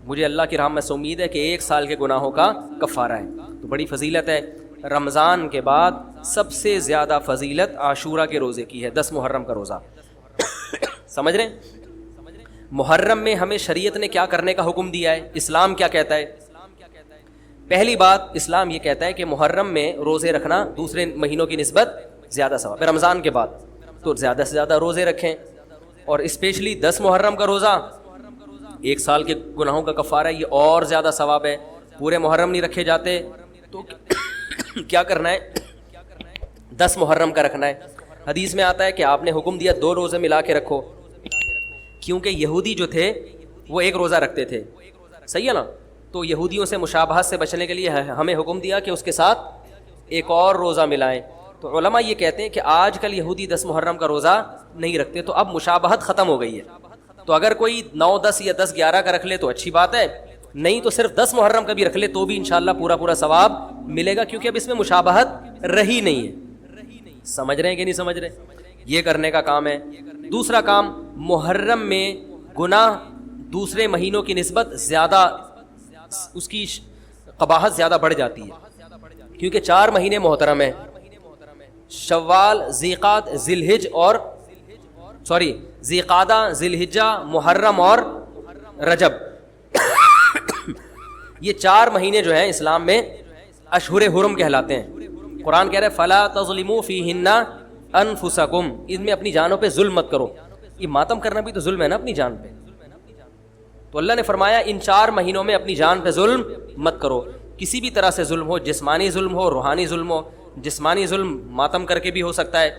مجھے اللہ کی رحمت سے امید ہے کہ 1 سال کے گناہوں کا کفارہ ہے. تو بڑی فضیلت ہے. رمضان کے بعد سب سے زیادہ فضیلت عاشورہ کے روزے کی ہے, 10 محرم کا روزہ. سمجھ رہے ہیں؟ محرم میں ہمیں شریعت نے کیا کرنے کا حکم دیا ہے, اسلام کیا کہتا ہے؟ پہلی بات, اسلام یہ کہتا ہے کہ محرم میں روزے رکھنا دوسرے مہینوں کی نسبت زیادہ ثواب ہے. رمضان کے بعد تو زیادہ سے زیادہ روزے رکھیں, اور اسپیشلی 10 محرم کا روزہ 1 سال کے گناہوں کا کفارہ ہے, یہ اور زیادہ ثواب ہے. پورے محرم نہیں رکھے جاتے تو کیا کرنا ہے؟ 10 محرم کا رکھنا ہے. حدیث میں آتا ہے کہ آپ نے حکم دیا 2 روزے ملا کے رکھو, کیونکہ یہودی جو تھے وہ 1 روزہ رکھتے تھے, صحیح ہے نا؟ تو یہودیوں سے مشابہت سے بچنے کے لیے ہمیں حکم دیا کہ اس کے ساتھ ایک اور روزہ ملائیں. تو علماء یہ کہتے ہیں کہ آج کل یہودی 10 محرم کا روزہ نہیں رکھتے, تو اب مشابہت ختم ہو گئی ہے. تو اگر کوئی 9, 10 یا 10, 11 کا رکھ لے تو اچھی بات ہے, نہیں تو صرف 10 محرم کا بھی رکھ لے تو بھی انشاءاللہ پورا ثواب ملے گا, کیونکہ اب اس میں مشابہت رہی نہیں ہے. سمجھ رہے ہیں کہ نہیں سمجھ رہے؟ یہ کرنے کا کام ہے. دوسرا کام, محرم میں گناہ دوسرے مہینوں کی نسبت زیادہ, اس کی قباحت زیادہ بڑھ جاتی ہے, کیونکہ 4 مہینے محترم ہیں, شوال, ذیقعدہ, ذیلحجہ, محرم اور رجب. یہ 4 مہینے جو ہیں اسلام میں اشہر حرم کہلاتے ہیں. قرآن کہہ رہا ہے فلا تظلموا فیہن انفسکم, ان میں اپنی جانوں پہ ظلم مت کرو. یہ ماتم کرنا بھی تو ظلم ہے نا اپنی جان پہ. تو اللہ نے فرمایا ان 4 مہینوں میں اپنی جان پہ ظلم مت کرو. کسی بھی طرح سے ظلم ہو, جسمانی ظلم ہو, روحانی ظلم ہو. جسمانی ظلم ماتم کر کے بھی ہو سکتا ہے,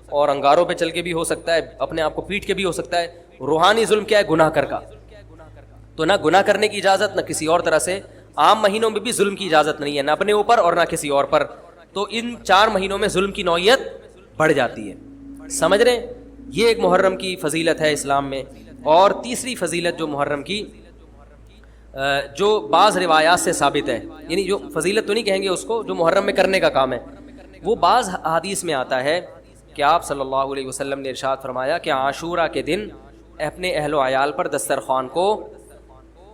اور انگاروں پہ چل کے بھی ہو سکتا ہے, اپنے آپ کو پیٹ کے بھی ہو سکتا ہے. روحانی ظلم کیا ہے؟ گناہ کر کا. تو نہ گناہ کرنے کی اجازت, نہ کسی اور طرح سے. عام مہینوں میں بھی ظلم کی اجازت نہیں ہے, نہ اپنے اوپر اور نہ کسی اور پر. تو ان 4 مہینوں میں ظلم کی نوعیت بڑھ جاتی ہے. سمجھ رہے ہیں؟ یہ ایک محرم کی فضیلت ہے اسلام میں. اور تیسری فضیلت جو محرم کی, جو بعض روایات سے ثابت ہے, یعنی جو فضیلت تو نہیں کہیں گے اس کو, جو محرم میں کرنے کا کام ہے, وہ بعض حدیث میں آتا ہے کہ آپ صلی اللہ علیہ وسلم نے ارشاد فرمایا کہ عاشورہ کے دن اپنے اہل و عیال پر دسترخوان کو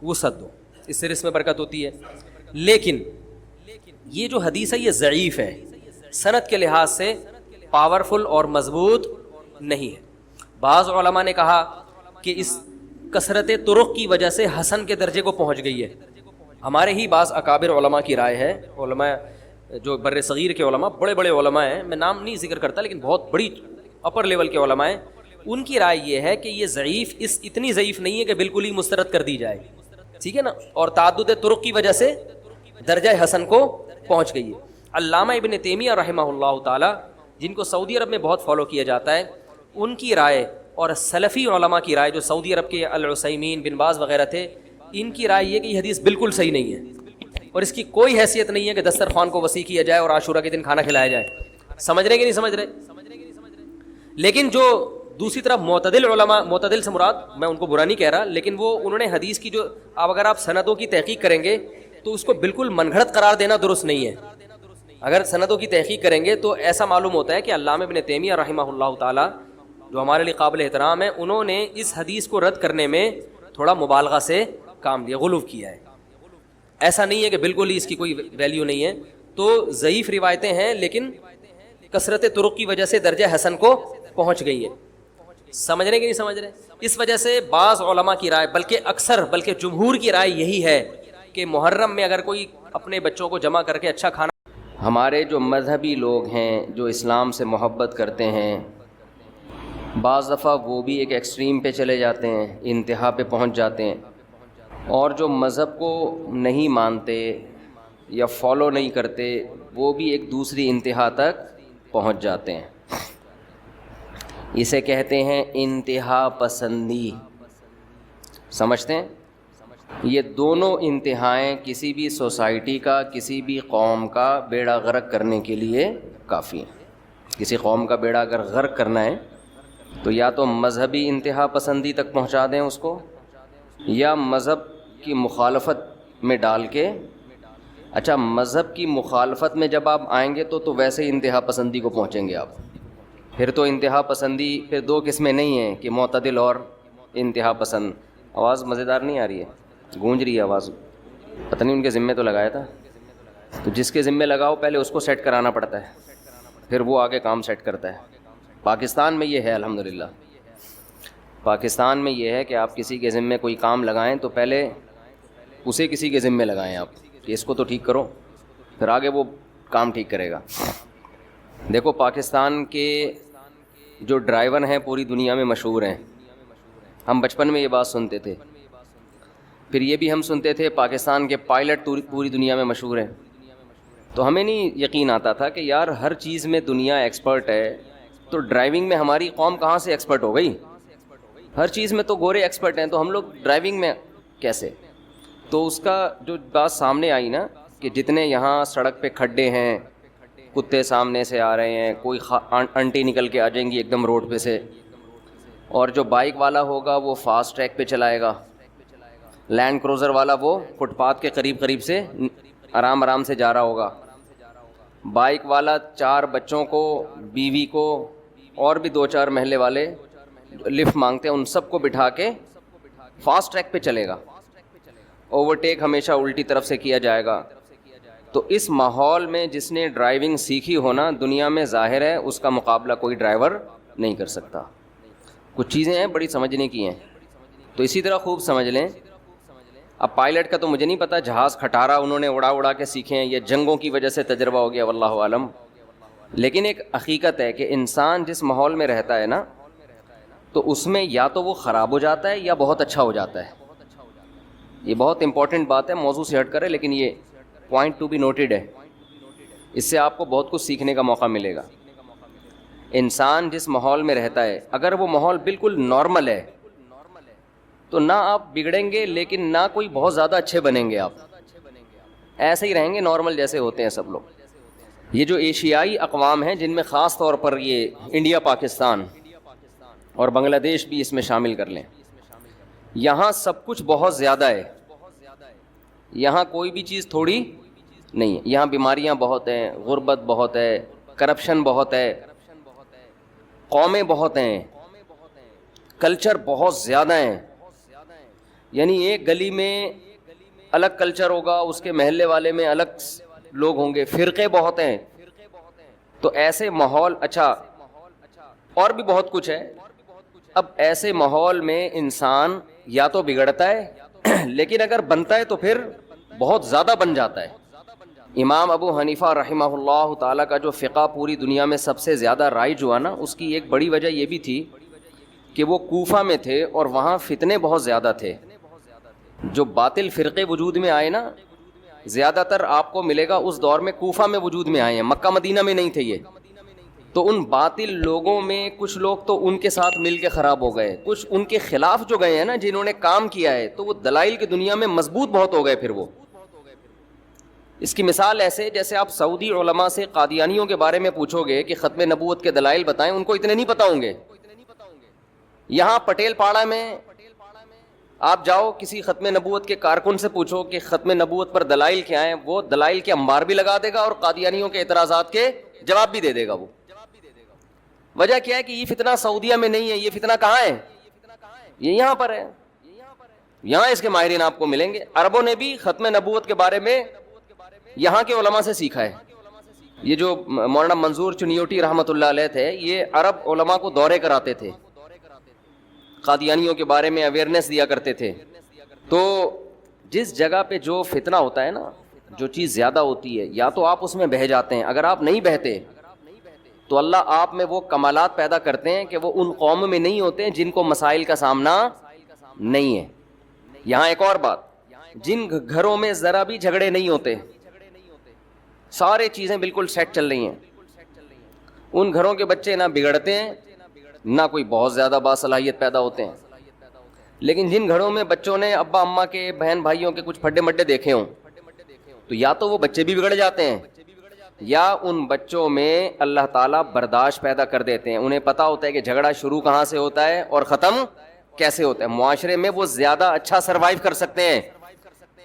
وسعت دو, اس سے رزق میں برکت ہوتی ہے. لیکن یہ جو حدیث ہے یہ ضعیف ہے, سند کے لحاظ سے پاورفل اور مضبوط نہیں ہے. بعض علماء نے کہا کہ اس کثرت طرق کی وجہ سے حسن کے درجے کو پہنچ گئی ہے. ہمارے ہی بعض اکابر علماء کی رائے ہے, علماء جو بر صغیر کے علماء, بڑے بڑے علماء ہیں, میں نام نہیں ذکر کرتا لیکن بہت بڑی اپر لیول کے علماء ہیں, ان کی رائے یہ ہے کہ یہ ضعیف اتنی ضعیف نہیں ہے کہ بالکل ہی مسترد کر دی جائے, ٹھیک ہے نا, اور تعدد طرق کی وجہ سے درجہ حسن کو پہنچ گئی ہے. علامہ ابن تیمیہ رحمہ اللہ تعالی, جن کو سعودی عرب میں بہت فالو کیا جاتا ہے, ان کی رائے اور سلفی علماء کی رائے جو سعودی عرب کے العثیمین, بن باز وغیرہ تھے, ان کی رائے یہ کہ یہ حدیث بالکل صحیح نہیں ہے, اور اس کی کوئی حیثیت نہیں ہے کہ دسترخوان کو وسیع کیا جائے اور عاشورہ کے دن کھانا کھلایا جائے. سمجھ رہے کہ نہیں سمجھ رہے؟ لیکن جو دوسری طرف معتدل علماء, معتدل سے مراد میں ان کو برا نہیں کہہ رہا, لیکن وہ انہوں نے حدیث کی جو اگر آپ سندوں کی تحقیق کریں گے تو اس کو بالکل من گھڑت قرار دینا درست نہیں ہے. اگر سندوں کی تحقیق کریں گے تو ایسا معلوم ہوتا ہے کہ علامہ ابن تیمیہ رحمہ اللہ تعالی, جو ہمارے لیے قابل احترام ہے, انہوں نے اس حدیث کو رد کرنے میں تھوڑا مبالغہ سے کام لیا, غلو کیا ہے. ایسا نہیں ہے کہ بالکل ہی اس کی کوئی ویلیو نہیں ہے. تو ضعیف روایتیں ہیں لیکن کثرت طرق کی وجہ سے درجہ حسن کو پہنچ گئی ہے. سمجھ رہے کہ نہیں سمجھ رہے؟ اس وجہ سے بعض علماء کی رائے, بلکہ جمہور کی رائے یہی ہے کہ محرم میں اگر کوئی اپنے بچوں کو جمع کر کے اچھا کھانا. ہمارے جو مذہبی لوگ ہیں جو اسلام سے محبت کرتے ہیں, بعض دفعہ وہ بھی ایک ایکسٹریم پہ چلے جاتے ہیں, انتہا پہ پہنچ جاتے ہیں, اور جو مذہب کو نہیں مانتے یا فالو نہیں کرتے وہ بھی ایک دوسری انتہا تک پہنچ جاتے ہیں. اسے کہتے ہیں انتہا پسندی. سمجھتے ہیں؟ یہ دونوں انتہائیں کسی بھی سوسائٹی کا, کسی بھی قوم کا بیڑا غرق کرنے کے لیے کافی ہیں. کسی قوم کا بیڑا اگر غرق کرنا ہے تو یا تو مذہبی انتہا پسندی تک پہنچا دیں اس کو, یا مذہب کی مخالفت میں ڈال کے. اچھا, مذہب کی مخالفت میں جب آپ آئیں گے تو ویسے ہی انتہا پسندی کو پہنچیں گے آپ. پھر تو انتہا پسندی پھر 2 قسمیں نہیں ہیں کہ معتدل اور انتہا پسند. آواز مزیدار نہیں آ رہی ہے؟ گونج رہی ہے آواز, پتہ نہیں ان کے ذمے تو لگایا تھا. تو جس کے ذمے لگاؤ پہلے اس کو سیٹ کرانا پڑتا ہے, پھر وہ آگے کام سیٹ کرتا ہے. پاکستان میں یہ ہے الحمدللہ, پاکستان میں یہ ہے کہ آپ کسی کے ذمے کوئی کام لگائیں تو پہلے اسے کسی کے ذمے لگائیں آپ کہ اس کو تو ٹھیک کرو, پھر آگے وہ کام ٹھیک کرے گا. دیکھو پاکستان کے جو ڈرائیور ہیں پوری دنیا میں مشہور ہیں. ہم بچپن میں یہ بات سنتے تھے, پھر یہ بھی ہم سنتے تھے پاکستان کے پائلٹ پوری دنیا میں مشہور ہیں. تو ہمیں نہیں یقین آتا تھا کہ یار ہر چیز میں دنیا ایکسپرٹ ہے, تو ڈرائیونگ میں ہماری قوم کہاں سے ایکسپرٹ ہو گئی؟ ہر چیز میں تو گورے ایکسپرٹ ہیں, تو ہم لوگ ڈرائیونگ میں کیسے؟ تو اس کا جو بات سامنے آئی نا کہ جتنے یہاں سڑک پہ کھڈے ہیں, کتے سامنے سے آ رہے ہیں, کوئی انٹی نکل کے آ جائیں گی ایک دم روڈ پہ سے, اور جو بائک والا ہوگا وہ فاسٹ ٹریک پہ چلائے گا, لینڈ کروزر والا وہ فٹ پاتھ کے قریب سے آرام سے جا رہا ہوگا, بائک والا 4 بچوں کو, بیوی کو, اور بھی 2-4 محلے والے لفٹ مانگتے ہیں ان سب کو بٹھا کے فاسٹ ٹریک پہ چلے گا. اوورٹیک ہمیشہ الٹی طرف سے کیا جائے گا. تو اس ماحول میں جس نے ڈرائیونگ سیکھی ہونا, دنیا میں ظاہر ہے اس کا مقابلہ کوئی ڈرائیور نہیں کر سکتا. کچھ چیزیں ہیں بڑی سمجھنے کی ہیں, تو اسی طرح خوب سمجھ لیں. اب پائلٹ کا تو مجھے نہیں پتا, جہاز کھٹارا انہوں نے اڑا کے سیکھے ہیں, یہ جنگوں کی وجہ سے تجربہ ہو گیا واللہ عالم. لیکن ایک حقیقت ہے کہ انسان جس ماحول میں رہتا ہے نا, تو اس میں یا تو وہ خراب ہو جاتا ہے یا بہت اچھا ہو جاتا ہے. یہ بہت امپورٹنٹ بات ہے, موضوع سے ہٹ کرے, لیکن یہ پوائنٹ ٹو بی نوٹڈ ہے. اس سے آپ کو بہت کچھ سیکھنے کا موقع ملے گا. انسان جس ماحول میں رہتا ہے, اگر وہ ماحول بالکل نارمل ہے تو نہ آپ بگڑیں گے, لیکن نہ کوئی بہت زیادہ اچھے بنیں گے. آپ ایسے ہی رہیں گے نارمل جیسے ہوتے ہیں سب لوگ. یہ جو ایشیائی اقوام ہیں, جن میں خاص طور پر یہ انڈیا, پاکستان اور بنگلہ دیش بھی اس میں شامل کر لیں, یہاں سب کچھ بہت زیادہ ہے. یہاں کوئی بھی چیز تھوڑی نہیں ہے. یہاں بیماریاں بہت ہیں, غربت بہت ہے, کرپشن بہت ہے, قومیں بہت ہیں, کلچر بہت زیادہ ہیں. یعنی ایک گلی میں الگ کلچر ہوگا, اس کے محلے والے میں الگ لوگ ہوں گے, فرقے بہت ہیں. تو ایسے ماحول, اچھا اور بھی بہت کچھ ہے. اب ایسے ماحول میں انسان یا تو بگڑتا ہے, لیکن اگر بنتا ہے تو پھر بہت زیادہ بن جاتا ہے. امام ابو حنیفہ رحمہ اللہ تعالیٰ کا جو فقہ پوری دنیا میں سب سے زیادہ رائج ہوا نا, اس کی ایک بڑی وجہ یہ بھی تھی کہ وہ کوفہ میں تھے اور وہاں فتنے بہت زیادہ تھے. جو باطل فرقے وجود میں آئے نا, زیادہ تر آپ کو ملے گا اس دور میں کوفہ میں وجود میں آئے ہیں, مکہ مدینہ میں نہیں تھے یہ. تو ان باطل لوگوں میں کچھ لوگ تو ان کے ساتھ مل کے خراب ہو گئے, کچھ ان کے خلاف جو گئے ہیں نا, جنہوں نے کام کیا ہے, تو وہ دلائل کی دنیا میں مضبوط بہت ہو گئے. پھر وہ اس کی مثال ایسے, جیسے آپ سعودی علماء سے قادیانیوں کے بارے میں پوچھو گے کہ ختم نبوت کے دلائل بتائیں, ان کو اتنے نہیں پتہ ہوں گے. یہاں پٹیل پاڑا میں آپ جاؤ, کسی ختم نبوت کے کارکن سے پوچھو کہ ختم نبوت پر دلائل کیا ہیں, وہ دلائل کے انبار بھی لگا دے گا اور قادیانیوں کے اعتراضات کے جواب بھی دے دے گا. وہ وجہ کیا ہے کہ یہ فتنہ سعودیہ میں نہیں ہے, یہ فتنہ کہاں ہے؟ یہ یہاں پر ہے. یہاں اس کے ماہرین آپ کو ملیں گے. عربوں نے بھی ختم نبوت کے بارے میں یہاں کے علماء سے سیکھا ہے. یہ جو مولانا منظور چنیوٹی رحمۃ اللہ علیہ تھے, یہ عرب علماء کو دورے کراتے تھے, قادیانیوں کے بارے میں اویئرنیس دیا کرتے تھے. تو جس جگہ پہ جو فتنہ ہوتا ہے نا, جو چیز زیادہ ہوتی ہے, یا تو آپ اس میں بہہ جاتے ہیں. اگر آپ نہیں بہتے تو اللہ آپ میں وہ کمالات پیدا کرتے ہیں کہ وہ ان قوم میں نہیں ہوتے ہیں جن کو مسائل کا سامنا نہیں ہے. یہاں ایک اور بات, جن گھروں میں ذرا بھی جھگڑے نہیں ہوتے, سارے چیزیں بالکل سیٹ چل رہی ہیں, ان گھروں کے بچے نہ بگڑتے ہیں نہ کوئی بہت زیادہ باصلاحیت پیدا ہوتے ہیں. لیکن جن گھروں میں بچوں نے ابا اماں کے, بہن بھائیوں کے کچھ پھڈے مڈے دیکھے ہوں, تو یا تو وہ بچے بھی بگڑ جاتے ہیں, یا ان بچوں میں اللہ تعالیٰ برداشت پیدا کر دیتے ہیں. انہیں پتہ ہوتا ہے کہ جھگڑا شروع کہاں سے ہوتا ہے اور ختم کیسے ہوتا ہے. معاشرے میں وہ زیادہ اچھا سروائیو کر سکتے ہیں.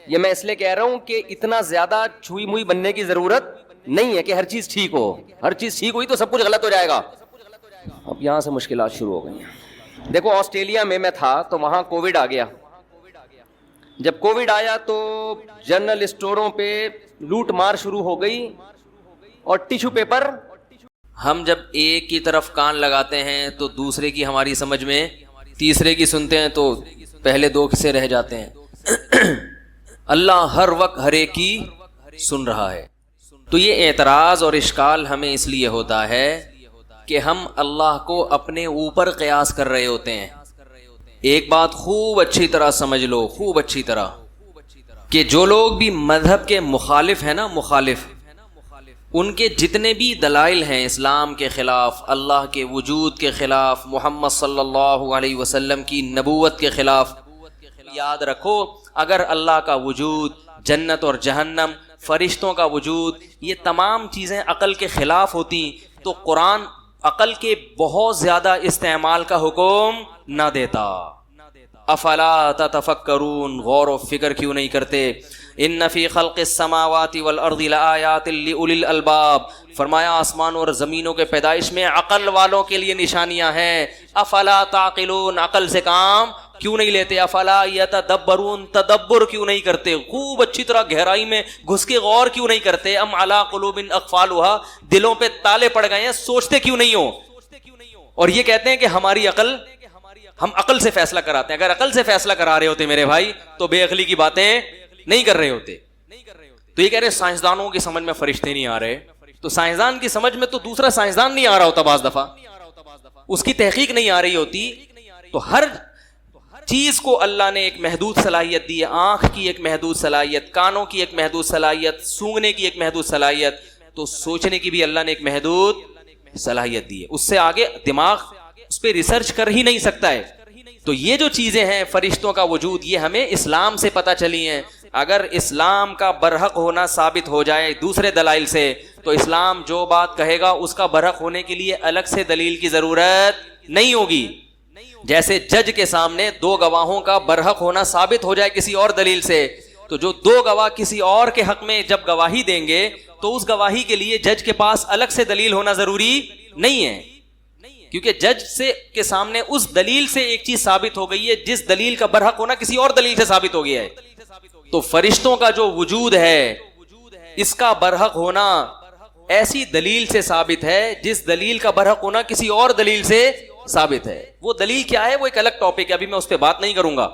یہ میں اس لیے کہہ رہا ہوں کہ اتنا زیادہ چھوئی موئی بننے کی ضرورت نہیں ہے کہ ہر چیز ٹھیک ہو. ہر چیز ٹھیک ہوئی تو سب کچھ غلط ہو جائے گا. اب یہاں سے مشکلات شروع ہو گئی ہیں. دیکھو آسٹریلیا میں تھا تو وہاں کووڈ آ گیا. جب کووڈ آیا تو جنرل اسٹوروں پہ لوٹ مار شروع ہو گئی اور ٹیشو پیپر، ہم جب ایک کی طرف کان لگاتے ہیں تو دوسرے کی ہماری سمجھ میں، تیسرے کی سنتے ہیں تو پہلے دو سے رہ جاتے ہیں۔ اللہ ہر وقت ہر ایک کی سن رہا ہے۔ تو یہ اعتراض اور اشکال ہمیں اس لیے ہوتا ہے کہ ہم اللہ کو اپنے اوپر قیاس کر رہے ہوتے ہیں۔ ایک بات خوب اچھی طرح سمجھ لو، خوب اچھی طرح، کہ جو لوگ بھی مذہب کے مخالف ہیں نا، مخالف، ان کے جتنے بھی دلائل ہیں اسلام کے خلاف، اللہ کے وجود کے خلاف، محمد صلی اللہ علیہ وسلم کی نبوت کے خلاف، یاد رکھو اگر اللہ کا وجود، جنت اور جہنم، فرشتوں کا وجود، یہ تمام چیزیں عقل کے خلاف ہوتی تو قرآن عقل کے بہت زیادہ استعمال کا حکم نہ دیتا۔ افلا تتفکرون، غور و فکر کیوں نہیں کرتے؟ ان فی خلق السماوات والارض لآیات لأولی الالباب، فرمایا آسمان اور زمینوں کے پیدائش میں عقل والوں کے لیے نشانیاں ہیں۔ افلا تعقلون، عقل سے کام کیوں نہیں لیتے؟ افلا یتدبرون، تدبر کیوں نہیں کرتے؟ خوب اچھی طرح گہرائی میں گھس کے غور کیوں نہیں کرتے؟ ام علی قلوب اقفالها، دلوں پہ تالے پڑ گئے ہیں، سوچتے کیوں نہیں ہو؟ اور یہ کہتے ہیں کہ ہماری عقل، ہم عقل سے فیصلہ کراتے ہیں۔ اگر عقل سے فیصلہ کرا رہے ہوتے میرے بھائی تو بے عقلی کی باتیں نہیں کر رہے ہوتے۔ تو یہ کہہ رہے سائنسدانوں کی سمجھ میں فرشتے نہیں آ رہے، تو سائنسدان کی سمجھ میں تو دوسرا سائنسدان نہیں آ رہا ہوتا، بعض دفعہ اس کی تحقیق نہیں آ رہی ہوتی۔ تو ہر چیز کو اللہ نے ایک محدود صلاحیت دی ہے، آنکھ کی ایک محدود صلاحیت، کانوں کی ایک محدود صلاحیت، سونگنے کی ایک محدود صلاحیت، تو سوچنے کی بھی اللہ نے ایک محدود صلاحیت دی ہے۔ اس سے آگے دماغ اس پہ ریسرچ کر ہی نہیں سکتا ہے۔ تو یہ جو چیزیں ہیں فرشتوں کا وجود، یہ ہمیں اسلام سے پتہ چلی ہیں۔ اگر اسلام کا برحق ہونا ثابت ہو جائے دوسرے دلائل سے تو اسلام جو بات کہے گا اس کا برحق ہونے کے لیے الگ سے دلیل کی ضرورت نہیں ہوگی۔ جیسے جج کے سامنے دو گواہوں کا برحق ہونا ثابت ہو جائے کسی اور دلیل سے، تو جو دو گواہ کسی اور کے حق میں جب گواہی دیں گے تو اس گواہی کے لیے جج کے پاس الگ سے دلیل ہونا ضروری نہیں ہے، کیونکہ جج سے کے سامنے اس دلیل سے ایک چیز ثابت ہو گئی ہے جس دلیل کا برحق ہونا کسی اور دلیل سے ثابت ہو گیا ہے۔ تو فرشتوں کا جو وجود ہے اس کا برحق ہونا ایسی دلیل سے ثابت ہے جس دلیل کا برحق ہونا کسی اور دلیل سے ثابت ہے۔ وہ دلیل کیا ہے وہ ایک الگ ٹاپک ہے، ابھی میں اس پہ بات نہیں کروں گا۔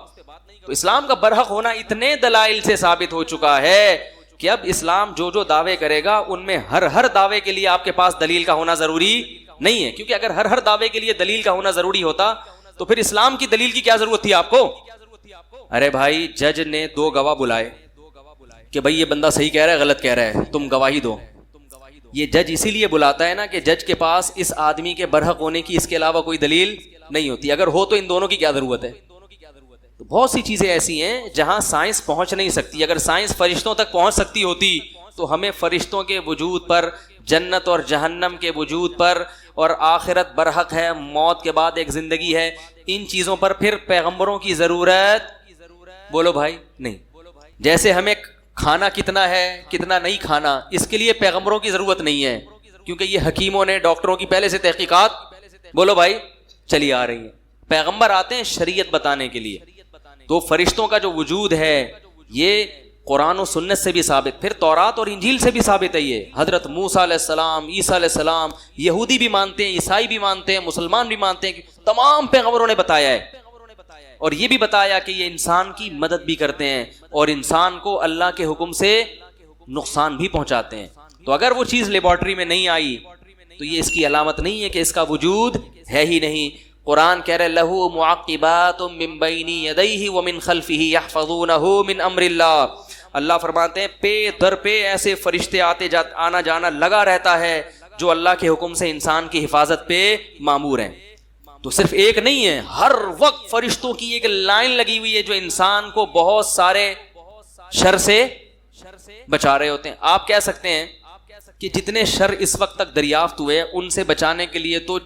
تو اسلام کا برحق ہونا اتنے دلائل سے ثابت ہو چکا ہے کہ اب اسلام جو جو دعوے کرے گا ان میں ہر دعوے کے لیے آپ کے پاس دلیل کا ہونا ضروری نہیں ہے، کیونکہ اگر ہر دعوے کے لیے دلیل کا ہونا ضروری ہوتا تو پھر اسلام کی دلیل کی کیا ضرورت تھی آپ کو؟ ارے بھائی جج نے دو گواہ بلائے کہ بھائی یہ بندہ صحیح کہہ رہا ہے غلط کہہ رہا ہے، تم گواہی دو۔ یہ جج اسی لیے بلاتا ہے نا کہ جج کے پاس اس آدمی کے برحق ہونے کی اس کے علاوہ کوئی دلیل نہیں ہوتی، اگر ہو تو ان دونوں کی کیا ضرورت ہے؟ تو بہت سی چیزیں ایسی ہیں جہاں سائنس پہنچ نہیں سکتی۔ اگر سائنس فرشتوں تک پہنچ سکتی ہوتی تو ہمیں فرشتوں کے وجود پر، جنت اور جہنم کے وجود پر، اور آخرت برحق ہے، موت کے بعد ایک زندگی ہے، ان چیزوں پر پھر پیغمبروں کی ضرورت بولو بھائی نہیں۔ جیسے ہمیں کھانا کتنا ہے کتنا نہیں کھانا اس کے لیے پیغمبروں کی ضرورت نہیں ہے، کیونکہ یہ حکیموں نے، ڈاکٹروں کی پہلے سے تحقیقات بولو بھائی چلی آ رہی ہیں۔ پیغمبر آتے ہیں شریعت بتانے کے لیے۔ تو فرشتوں کا جو وجود ہے یہ قرآن و سنت سے بھی ثابت، پھر تورات اور انجیل سے بھی ثابت ہے۔ یہ حضرت موسیٰ علیہ السلام، عیسیٰ علیہ السلام، یہودی بھی مانتے ہیں، عیسائی بھی مانتے ہیں، مسلمان بھی مانتے ہیں کہ تمام پیغمبروں نے بتایا ہے، اور یہ بھی بتایا کہ یہ انسان کی مدد بھی کرتے ہیں اور انسان کو اللہ کے حکم سے نقصان بھی پہنچاتے ہیں۔ تو اگر وہ چیز لیبارٹری میں نہیں آئی تو یہ اس کی علامت نہیں ہے کہ اس کا وجود ہے ہی نہیں۔ قرآن کہہ رہے لہو معقبات من بین یدیہ ومن خلفہ یحفظونہ من امر اللہ، اللہ فرماتے ہیں پے در پہ ایسے فرشتے آنا جانا لگا رہتا ہے جو اللہ کے حکم سے انسان کی حفاظت پہ مامور ہیں۔ تو صرف ایک نہیں ہے، ہر وقت فرشتوں کی ایک لائن لگی ہوئی ہے جو انسان کو بہت سارے شر سے بچا رہے ہوتے ہیں۔ آپ کہہ سکتے ہیں کہ جتنے شر اس وقت تک دریافت ہوئے ان سے بچانے کے لیے تو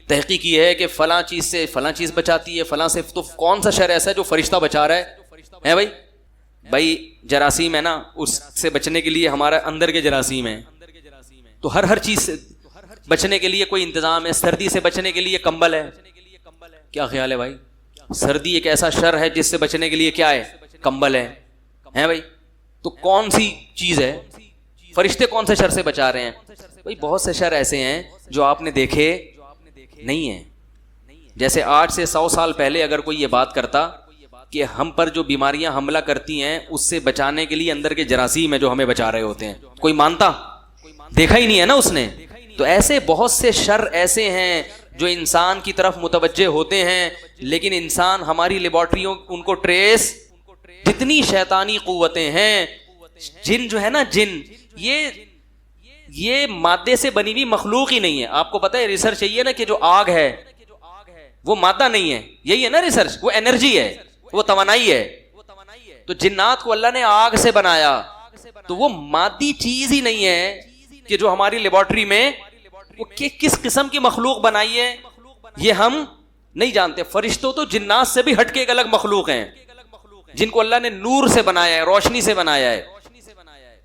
تحقیق یہ ہے کہ فلاں چیز سے فلاں چیز بچاتی ہے، فلاں سے، تو کون سا شر ایسا ہے جو فرشتہ بچا رہا ہے بھائی جراثیم ہے نا، اس سے بچنے کے لیے ہمارا اندر کے جراثیم ہیں، تو ہر چیز سے بچنے کے لیے کوئی انتظام ہے۔ سردی سے بچنے کے لیے کمبل ہے، کیا خیال ہے بھائی؟ سردی ایک ایسا شر ہے جس سے بچنے کے لیے کیا ہے؟ کمبل ہیں بھائی. تو کون سی چیز ہے؟ فرشتے کون سے شر سے بچا رہے ہیں؟ بھائی بہت سے شر ایسے ہیں جو آپ نے دیکھے نہیں ہیں. جیسے 8 سے 100 سال پہلے اگر کوئی یہ بات کرتا کہ ہم پر جو بیماریاں حملہ کرتی ہیں اس سے بچانے کے لیے اندر کے جراثیم ہیں جو ہمیں بچا رہے ہوتے ہیں, کوئی مانتا؟ دیکھا ہی نہیں ہے نا اس نے. تو ایسے بہت سے شر ایسے ہیں جو انسان کی طرف متوجہ ہوتے ہیں, لیکن انسان ہماری لیبارٹریوں ان کو ٹریس, جتنی شیطانی قوتیں ہیں, جن جو ہے نا جن, یہ مادے سے بنی ہوئی مخلوق ہی نہیں ہے. آپ کو پتہ ہے ریسرچ یہی ہے نا کہ جو آگ ہے وہ مادہ نہیں ہے, یہی ہے نا ریسرچ, وہ انرجی ہے, وہ توانائی ہے. تو جنات کو اللہ نے آگ سے بنایا, تو وہ مادی چیز ہی نہیں ہے کہ جو ہماری لیبارٹری میں وہ کس قسم کی مخلوق بنائی ہے یہ ہم نہیں جانتے. فرشتوں تو جنات سے بھی ہٹ کے ایک الگ مخلوق ہیں جن کو اللہ نے نور سے بنایا ہے, روشنی سے بنایا ہے.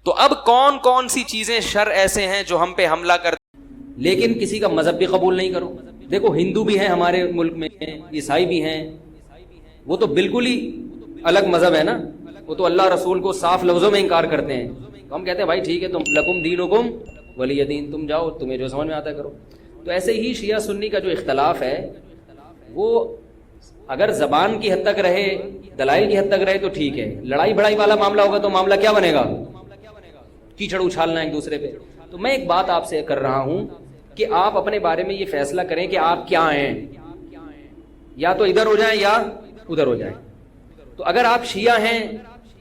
تو اب کون کون سی چیزیں شر ایسے ہیں جو ہم پہ حملہ کرتے, لیکن کسی کا مذہب بھی قبول نہیں کرو. دیکھو ہندو بھی ہیں ہمارے ملک میں, عیسائی بھی ہیں, وہ تو بالکل ہی الگ مذہب ہے نا, وہ تو اللہ رسول کو صاف لفظوں میں انکار کرتے ہیں. تو ہم کہتے ہیں بھائی ٹھیک ہے, تم لکم دینکم ولی دین, تم جاؤ, تمہیں جو سمجھ میں آتا ہے کرو. تو ایسے ہی شیعہ سنی کا جو اختلاف ہے وہ اگر زبان کی حد تک رہے, دلائل کی حد تک رہے تو ٹھیک ہے. لڑائی بڑائی والا معاملہ ہوگا تو معاملہ کیا بنے گا؟ کیچڑ اچھالنا ایک دوسرے پہ. تو میں ایک بات آپ سے کر رہا ہوں کہ آپ اپنے بارے میں یہ فیصلہ کریں کہ آپ کیا ہیں, یا تو ادھر ہو جائیں یا ادھر ہو جائیں. تو اگر آپ شیعہ ہیں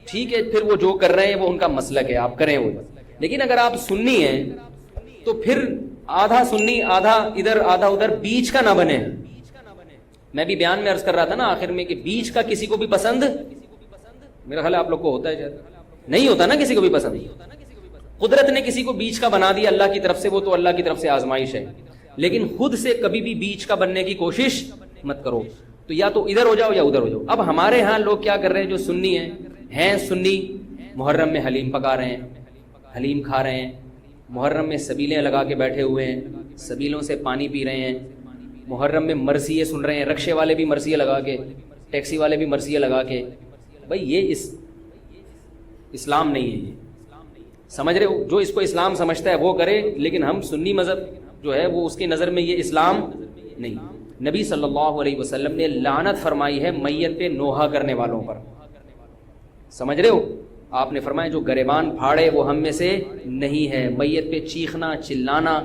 ٹھیک ہے, پھر وہ جو کر رہے ہیں وہ ان کا مسلک ہے, آپ کریں وہ. لیکن اگر آپ سنی ہیں تو پھر آدھا سنی آدھا ادھر آدھا ادھر, بیچ کا نہ بنے. میں بھی بیان میں عرض کر رہا تھا نا آخر میں کہ بیچ کا کسی کو بھی پسند, میرا خیال ہے آپ لوگ کو ہوتا ہے, نہیں ہوتا نا کسی کو بھی پسند. قدرت نے کسی کو بیچ کا بنا دیا اللہ کی طرف سے, وہ تو اللہ کی طرف سے آزمائش ہے. لیکن خود سے کبھی بھی بیچ کا بننے کی کوشش مت کرو. تو یا تو ادھر ہو جاؤ یا ادھر ہو جاؤ. اب ہمارے ہاں لوگ کیا کر رہے ہیں, جو سنی ہیں سنی, محرم میں حلیم پکا رہے ہیں, حلیم کھا رہے ہیں, محرم میں سبیلیں لگا کے بیٹھے ہوئے ہیں, سبیلوں سے پانی پی رہے ہیں, محرم میں مرثیے سن رہے ہیں, رکشے والے بھی مرثیے لگا کے, ٹیکسی والے بھی مرثیے لگا کے. بھائی یہ اسلام نہیں ہے, یہ سمجھ رہے ہو؟ جو اس کو اسلام سمجھتا ہے وہ کرے, لیکن ہم سنی مذہب جو ہے وہ اس کی نظر میں یہ اسلام نہیں. نبی صلی اللہ علیہ وسلم نے لعنت فرمائی ہے میت پہ نوحہ کرنے والوں پر, سمجھ رہے ہو؟ آپ نے فرمایا جو گریبان پھاڑے وہ ہم میں سے نہیں ہے. میت پہ چیخنا چلانا,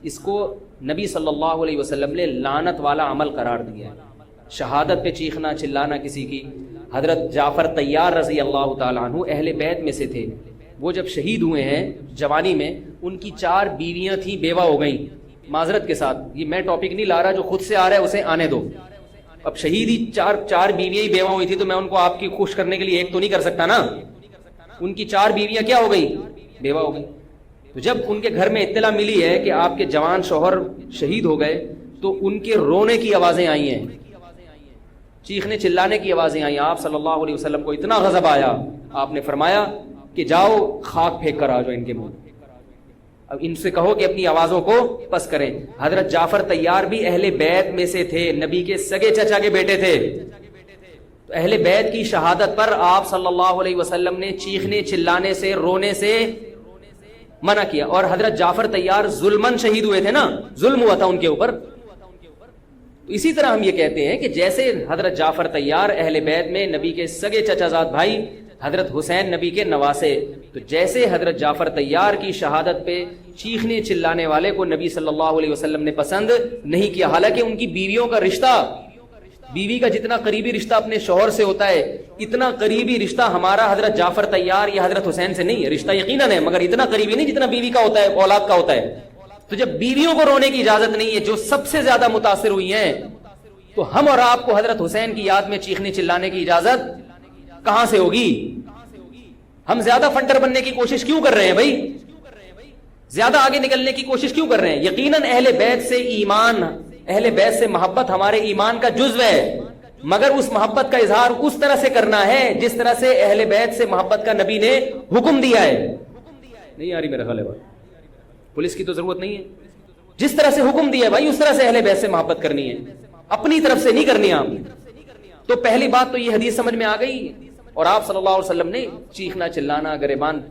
اس کو نبی صلی اللہ علیہ وسلم نے لعنت والا عمل قرار دیا ہے. شہادت پہ چیخنا چلانا کسی کی, حضرت جعفر طیار رضی اللہ تعالیٰ عنہ اہل بیت میں سے تھے. وہ جب شہید ہوئے ہیں جوانی میں, ان کی 4 بیویاں تھیں, بیوہ ہو گئیں. معذرت کے ساتھ یہ میں ٹاپک نہیں لا رہا, جو خود سے آ رہا ہے اسے آنے دو. اب شہید ہی چار بیویاں ہی بیوہ ہوئی تھی, تو میں ان کو آپ کی خوش کرنے کے لیے ایک تو نہیں کر سکتا نا. ان کی 4 بیویاں کیا ہو گئی, بیوہ ہو گئی. تو جب ان کے گھر میں اطلاع ملی ہے کہ آپ کے جوان شوہر شہید ہو گئے, تو ان کے رونے کی آوازیں آئی ہیں, چیخنے چلانے کی آوازیں آئی. آپ صلی اللہ علیہ وسلم کو اتنا غضب آیا, آپ نے فرمایا کہ جاؤ خاک پھینک کر آ جاؤ ان کے منہ. اب ان سے کہو کہ اپنی آوازوں کو پس کریں. حضرت جعفر طیار بھی اہل بیت میں سے تھے, نبی کے سگے چچا کے بیٹے تھے. تو اہل بیت کی شہادت پر آپ صلی اللہ علیہ وسلم نے چیخنے چلانے سے, رونے سے منع کیا. اور حضرت جعفر طیار ظلمن شہید ہوئے تھے نا, ظلم ہوا تھا ان کے اوپر. تو اسی طرح ہم یہ کہتے ہیں کہ جیسے حضرت جعفر طیار اہل بیت میں نبی کے سگے چچا زاد بھائی, حضرت حسین نبی کے نواسے, تو جیسے حضرت جعفر طیار کی شہادت پہ چیخنے چلانے والے کو نبی صلی اللہ علیہ وسلم نے پسند نہیں کیا. حالانکہ ان کی بیویوں کا رشتہ, بیوی کا جتنا قریبی رشتہ اپنے شوہر سے ہوتا ہے, اتنا قریبی رشتہ ہمارا حضرت جعفر طیار یا حضرت حسین سے نہیں ہے. رشتہ یقیناً ہے, مگر اتنا قریبی نہیں جتنا بیوی کا ہوتا ہے, اولاد کا ہوتا ہے. تو جب بیویوں کو رونے کی اجازت نہیں ہے, جو سب سے زیادہ متاثر ہوئی ہیں, تو ہم اور آپ کو حضرت حسین کی یاد میں چیخنے چلانے کی اجازت کہاں سے ہوگی؟ ہم زیادہ فنڈر بننے کی کوشش کیوں کر رہے ہیں بھائی؟ زیادہ آگے نکلنے کی کوشش کیوں کر رہے ہیں؟ یقیناً اہل بیت سے ایمان, اہل بیت سے محبت ہمارے ایمان کا جزو ہے, مگر اس محبت کا اظہار اس طرح سے کرنا ہے جس طرح سے اہل بیت سے محبت کا نبی نے حکم دیا ہے. نہیں آ رہی میرا خیال ہے بات, پولیس کی تو ضرورت نہیں ہے. جس طرح سے حکم دیا ہے بھائی, اس طرح سے اہل بیت سے محبت کرنی ہے, اپنی طرف سے نہیں کرنی آپ. تو پہلی بات تو یہ حدیث سمجھ میں آ گئی اور آپ صلی اللہ علیہ وسلم نے چیخنا چلانا گریبان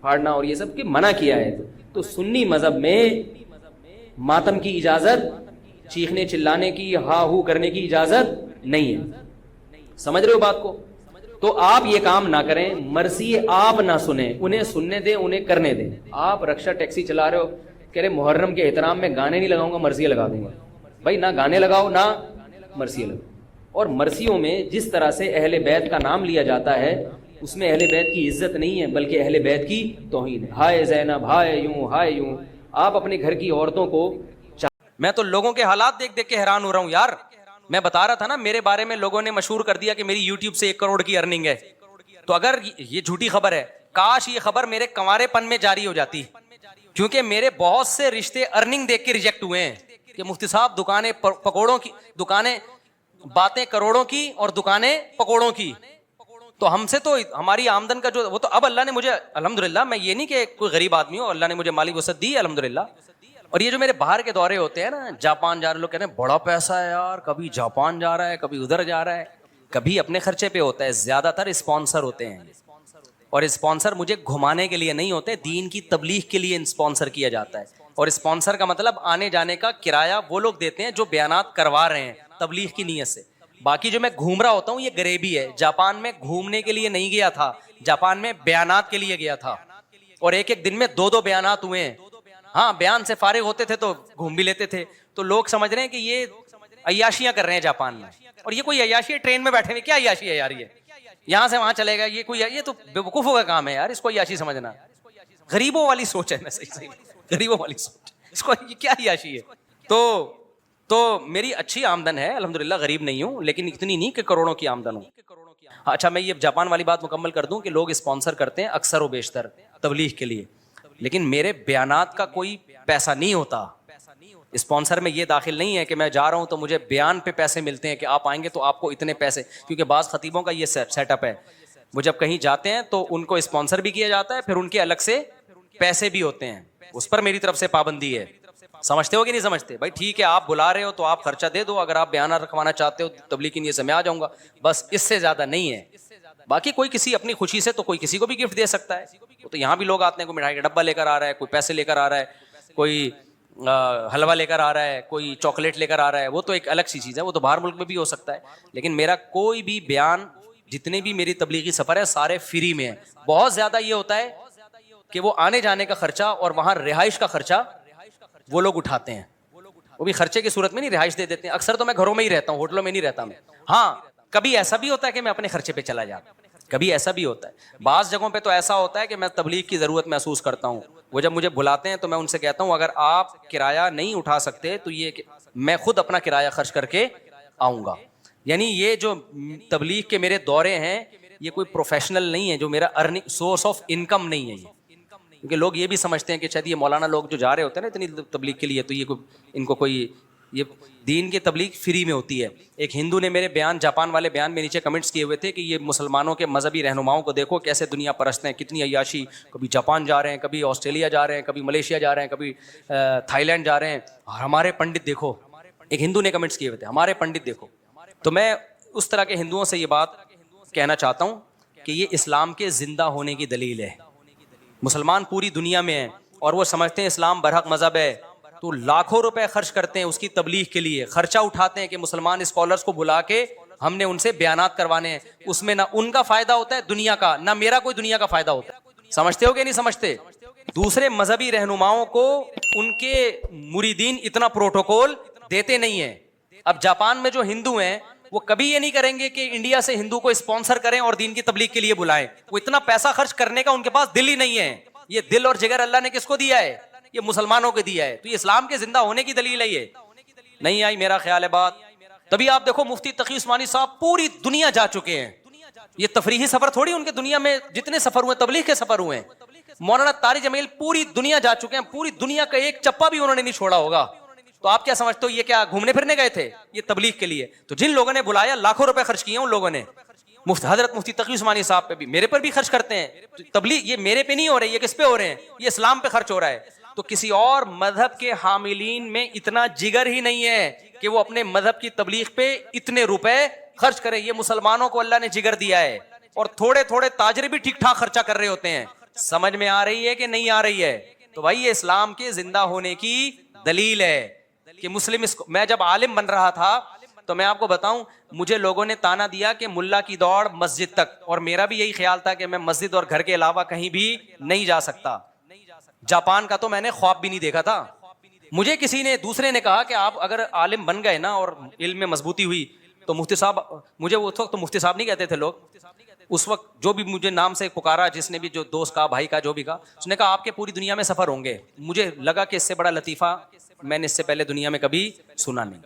پھاڑنا اور یہ سب کی منع کیا ہے. تو سنی مذہب میں ماتم کی اجازت, چیخنے چلانے کی, ہا ہو کرنے کی اجازت نہیں ہے. سمجھ رہے ہو بات کو؟ تو آپ یہ کام نہ کریں, مرثی آپ نہ سنیں, انہیں سننے دیں, انہیں کرنے دیں. آپ رکشا ٹیکسی چلا رہے ہو, کہہ رہے محرم کے احترام میں گانے نہیں لگاؤں گا, مرثیہ لگا دوں گا. بھائی نہ گانے لگاؤ نہ مرثیہ لگاؤ. اور مرثیوں میں جس طرح سے اہل بیت کا نام لیا جاتا ہے اس میں اہل بیت کی عزت نہیں ہے بلکہ اہل بیت کی توہین ہے. ہائے زینب, ہائے یوں, ہائے یوں. آپ اپنے گھر کی عورتوں کو, میں تو لوگوں کے حالات دیکھ دیکھ کے حیران ہو رہا ہوں یار. میں بتا رہا تھا نا, میرے بارے میں لوگوں نے مشہور کر دیا کہ میری یوٹیوب سے 1 کروڑ کی ارننگ ہے. تو اگر یہ جھوٹی خبر ہے, کاش یہ خبر میرے کنوارے پن میں جاری ہو جاتی, کیونکہ میرے بہت سے رشتے ارننگ دیکھ کے ریجیکٹ ہوئے ہیں کہ مفتی صاحب دکانیں پکوڑوں کی, دکانیں باتیں کروڑوں کی اور دکانیں پکوڑوں کی. تو ہم سے تو ہماری آمدن کا جو وہ تو اب اللہ نے مجھے الحمدللہ, میں یہ نہیں کہ کوئی غریب آدمی ہوں, اللہ نے مجھے مالی وسعت دی الحمدللہ. اور یہ جو میرے باہر کے دورے ہوتے ہیں نا, جاپان جا رہے لوگ کہتے ہیں بڑا پیسہ ہے یار, کبھی جاپان جا رہا ہے, کبھی ادھر جا رہا ہے, کبھی اپنے خرچے پہ ہوتا ہے. زیادہ تر اسپانسر ہوتے ہیں, اور اسپانسر مجھے گھمانے کے لیے نہیں ہوتے, دین کی تبلیغ کے لیے اسپانسر کیا جاتا ہے. اور اسپانسر کا مطلب آنے جانے کا کرایہ وہ لوگ دیتے ہیں جو بیانات کروا رہے ہیں تبلیغ کی نیت سے. باقی جو میں گھوم رہا ہوتا ہوں یہ غریبی ہے. جاپان میں گھومنے کے لیے نہیں گیا تھا, جاپان میں بیانات کے لیے گیا تھا, اور ایک دن میں 2 بیانات ہوئے ہیں. ہاں بیان سے فارغ ہوتے تھے تو گھوم بھی لیتے تھے. تو لوگ سمجھ رہے ہیں کہ یہ عیاشیاں کر رہے ہیں جاپان میں, اور یہ کوئی عیاشی ہے؟ ٹرین میں بیٹھے ہوئے کیا عیاشی ہے یار, یہ یہاں سے وہاں چلے گا, یہ کوئی, یہ تو بیوقوفوں کا کام ہے یار, اس کو عیاشی سمجھنا. غریبوں والی سوچ ہے نا, صحیح غریبوں والی سوچ, اس کو یہ کیا عیاشی ہے. تو میری اچھی آمدن ہے الحمدللہ, غریب نہیں ہوں, لیکن اتنی نہیں کہ کروڑوں کی آمدن ہو. اچھا میں یہ جاپان والی بات مکمل کر دوں کہ لوگ اسپانسر کرتے ہیں اکثر و بیشتر تبلیغ کے لیے, لیکن میرے بیانات کا کوئی پیسہ نہیں ہوتا. اسپانسر میں یہ داخل نہیں ہے کہ میں جا رہا ہوں تو مجھے بیان پہ پیسے ملتے ہیں کہ آپ آئیں گے تو آپ کو اتنے پیسے, کیونکہ بعض خطیبوں کا یہ سیٹ اپ ہے, وہ جب کہیں جاتے ہیں تو ان کو اسپانسر بھی کیا جاتا ہے, پھر ان کے الگ سے پیسے بھی ہوتے ہیں. اس پر میری طرف سے پابندی ہے. سمجھتے ہو کہ نہیں سمجھتے؟ بھائی ٹھیک ہے, آپ بلا رہے ہو تو آپ خرچہ دے دو, اگر آپ بیانات رکھوانا چاہتے ہو تبلیغ کی نیت سے میں آ جاؤں گا, بس اس سے زیادہ نہیں ہے. باقی کوئی کسی اپنی خوشی سے تو کوئی کسی کو بھی گفٹ دے سکتا ہے. تو یہاں بھی لوگ آتے ہیں, کوئی مٹھائی کا ڈبہ لے کر آ رہا ہے, کوئی پیسے لے کر آ رہا ہے, کوئی حلوہ لے کر آ رہا ہے, کوئی چاکلیٹ لے کر آ رہا ہے, وہ تو ایک الگ سی چیز ہے, وہ تو باہر ملک میں بھی ہو سکتا ہے. لیکن میرا کوئی بھی بیان, جتنے بھی میری تبلیغی سفر ہے سارے فری میں ہیں. بہت زیادہ یہ ہوتا ہے کہ وہ آنے جانے کا خرچہ اور وہاں رہائش کا خرچہ وہ لوگ اٹھاتے ہیں, وہ بھی خرچے کی صورت میں نہیں, رہائش دے دیتے ہیں. اکثر تو میں گھروں میں ہی رہتا ہوں, ہوٹلوں میں نہیں رہتا میں. ہاں کبھی ایسا بھی ہوتا ہے کہ میں اپنے خرچے پہ چلا جاتا ہوں, کبھی ایسا بھی ہوتا ہے. بعض جگہوں پہ تو ایسا ہوتا ہے کہ میں تبلیغ کی ضرورت محسوس کرتا ہوں, وہ جب مجھے بلاتے ہیں تو میں ان سے کہتا ہوں اگر آپ کرایہ نہیں اٹھا سکتے تو یہ میں خود اپنا کرایہ خرچ کر کے آؤں گا. یعنی یہ جو تبلیغ کے میرے دورے ہیں یہ کوئی پروفیشنل نہیں ہے, جو میرا ارننگ سورس آف انکم نہیں ہے یہ. کیونکہ لوگ یہ بھی سمجھتے ہیں کہ شاید یہ مولانا لوگ جو جا رہے ہوتے ہیں نا اتنی تبلیغ کے لیے, تو یہ ان کو کوئی, یہ دین کی تبلیغ فری میں ہوتی ہے. ایک ہندو نے میرے بیان, جاپان والے بیان میں نیچے کمنٹس کیے ہوئے تھے کہ یہ مسلمانوں کے مذہبی رہنماؤں کو دیکھو کیسے دنیا پرست ہیں, کتنی عیاشی, کبھی جاپان جا رہے ہیں, کبھی آسٹریلیا جا رہے ہیں, کبھی ملیشیا جا رہے ہیں, کبھی تھائی لینڈ جا رہے ہیں, اور ہمارے پنڈت دیکھو. ایک ہندو نے کمنٹس کیے ہوئے تھے ہمارے پنڈت دیکھو. تو میں اس طرح کے ہندوؤں سے یہ بات کہنا چاہتا ہوں کہ یہ اسلام کے زندہ ہونے کی دلیل ہے. مسلمان پوری دنیا میں ہیں اور وہ سمجھتے ہیں اسلام برحق مذہب ہے, تو لاکھوں روپے خرچ کرتے ہیں اس کی تبلیغ کے لیے, خرچہ اٹھاتے ہیں کہ مسلمان اسکالرس کو بلا کے ہم نے ان سے بیانات کروانے ہیں. اس میں نہ ان کا فائدہ ہوتا ہے دنیا کا, نہ میرا کوئی دنیا کا فائدہ ہوتا ہے. سمجھتے ہو کہ نہیں سمجھتے؟ دوسرے مذہبی رہنماؤں کو ان کے مریدین اتنا پروٹوکول دیتے نہیں ہیں. اب جاپان میں جو ہندو ہیں وہ کبھی یہ نہیں کریں گے کہ انڈیا سے ہندو کو اسپانسر کریں اور دین کی تبلیغ کے لیے بلائیں. وہ اتنا پیسہ خرچ کرنے کا ان کے پاس دل ہی نہیں ہے. یہ دل اور جگر اللہ نے کس کو دیا ہے؟ یہ مسلمانوں کو دیا ہے. تو یہ اسلام کے زندہ ہونے کی دلیل ہے. یہ نہیں آئی میرا خیال ہے بات. تبھی آپ دیکھو مفتی تقی عثمانی صاحب پوری دنیا جا چکے ہیں. یہ تفریحی سفر تھوڑی, ان کے دنیا میں جتنے سفر ہوئے تبلیغ کے سفر ہوئے ہیں. مولانا طارق جمیل پوری دنیا جا چکے ہیں, پوری دنیا کا ایک چپا بھی انہوں نے نہیں چھوڑا ہوگا. تو آپ کیا سمجھتے ہو یہ کیا گھومنے پھرنے گئے تھے؟ یہ تبلیغ کے لیے. تو جن لوگوں نے بلایا لاکھوں روپے خرچ کیے ان لوگوں نے, حضرت مفتی تقی عثمانی صاحب پہ بھی, میرے پر بھی خرچ کرتے ہیں. تبلیغ یہ میرے پہ نہیں ہو رہے, یہ کس پہ ہو رہے ہیں؟ یہ اسلام پہ خرچ ہو رہا ہے. تو کسی اور مذہب کے حاملین میں اتنا جگر ہی نہیں ہے کہ وہ اپنے مذہب کی تبلیغ پہ اتنے روپے خرچ کریں. یہ مسلمانوں کو اللہ نے جگر دیا ہے. اور تھوڑے تھوڑے تاجر بھی ٹھیک ٹھاک خرچہ کر رہے ہوتے ہیں. سمجھ میں آ رہی ہے کہ نہیں آ رہی ہے؟ تو بھائی یہ اسلام کے زندہ ہونے کی دلیل ہے کہ مسلم. میں جب عالم بن رہا تھا تو میں آپ کو بتاؤں, مجھے لوگوں نے تانا دیا کہ ملا کی دوڑ مسجد تک, اور میرا بھی یہی خیال تھا کہ میں مسجد اور گھر کے علاوہ کہیں بھی نہیں جا سکتا. جاپان کا تو میں نے خواب بھی نہیں دیکھا تھا. مجھے کسی نے دوسرے نے کہا کہ آپ اگر عالم بن گئے نا اور علم میں مضبوطی ہوئی تو مفتی صاحب, مجھے اس وقت تو مفتی صاحب نہیں کہتے تھے لوگ, اس وقت جو بھی مجھے نام سے پکارا, جس نے بھی, جو دوست کا, بھائی کا, جو بھی کہا, اس نے کہا آپ کے پوری دنیا میں سفر ہوں گے. مجھے لگا کہ اس سے بڑا لطیفہ میں نے اس سے پہلے دنیا میں کبھی سنا نہیں,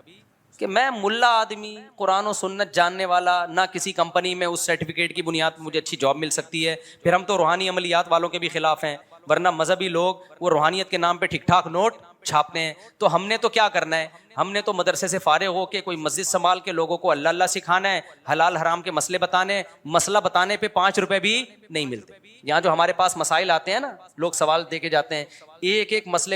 کہ میں ملا آدمی, قرآن و سنت جاننے والا, نہ کسی کمپنی میں اس سرٹیفکیٹ کی بنیاد پر مجھے اچھی جاب مل سکتی ہے. پھر ہم تو روحانی عملیات والوں کے بھی خلاف ہیں, ورنہ مذہبی لوگ وہ روحانیت کے نام پہ ٹھیک ٹھاک نوٹ چھاپتے ہیں. تو ہم نے تو کیا کرنا ہے, ہم نے تو مدرسے سے فارغ ہو کے کوئی مسجد سنبھال کے لوگوں کو اللہ اللہ سکھانا ہے, حلال حرام کے مسئلے بتانے. مسئلہ بتانے پہ 5 روپے بھی نہیں ملتے. یہاں جو ہمارے پاس مسائل آتے ہیں نا, لوگ سوال دے کے جاتے ہیں, ایک ایک مسئلے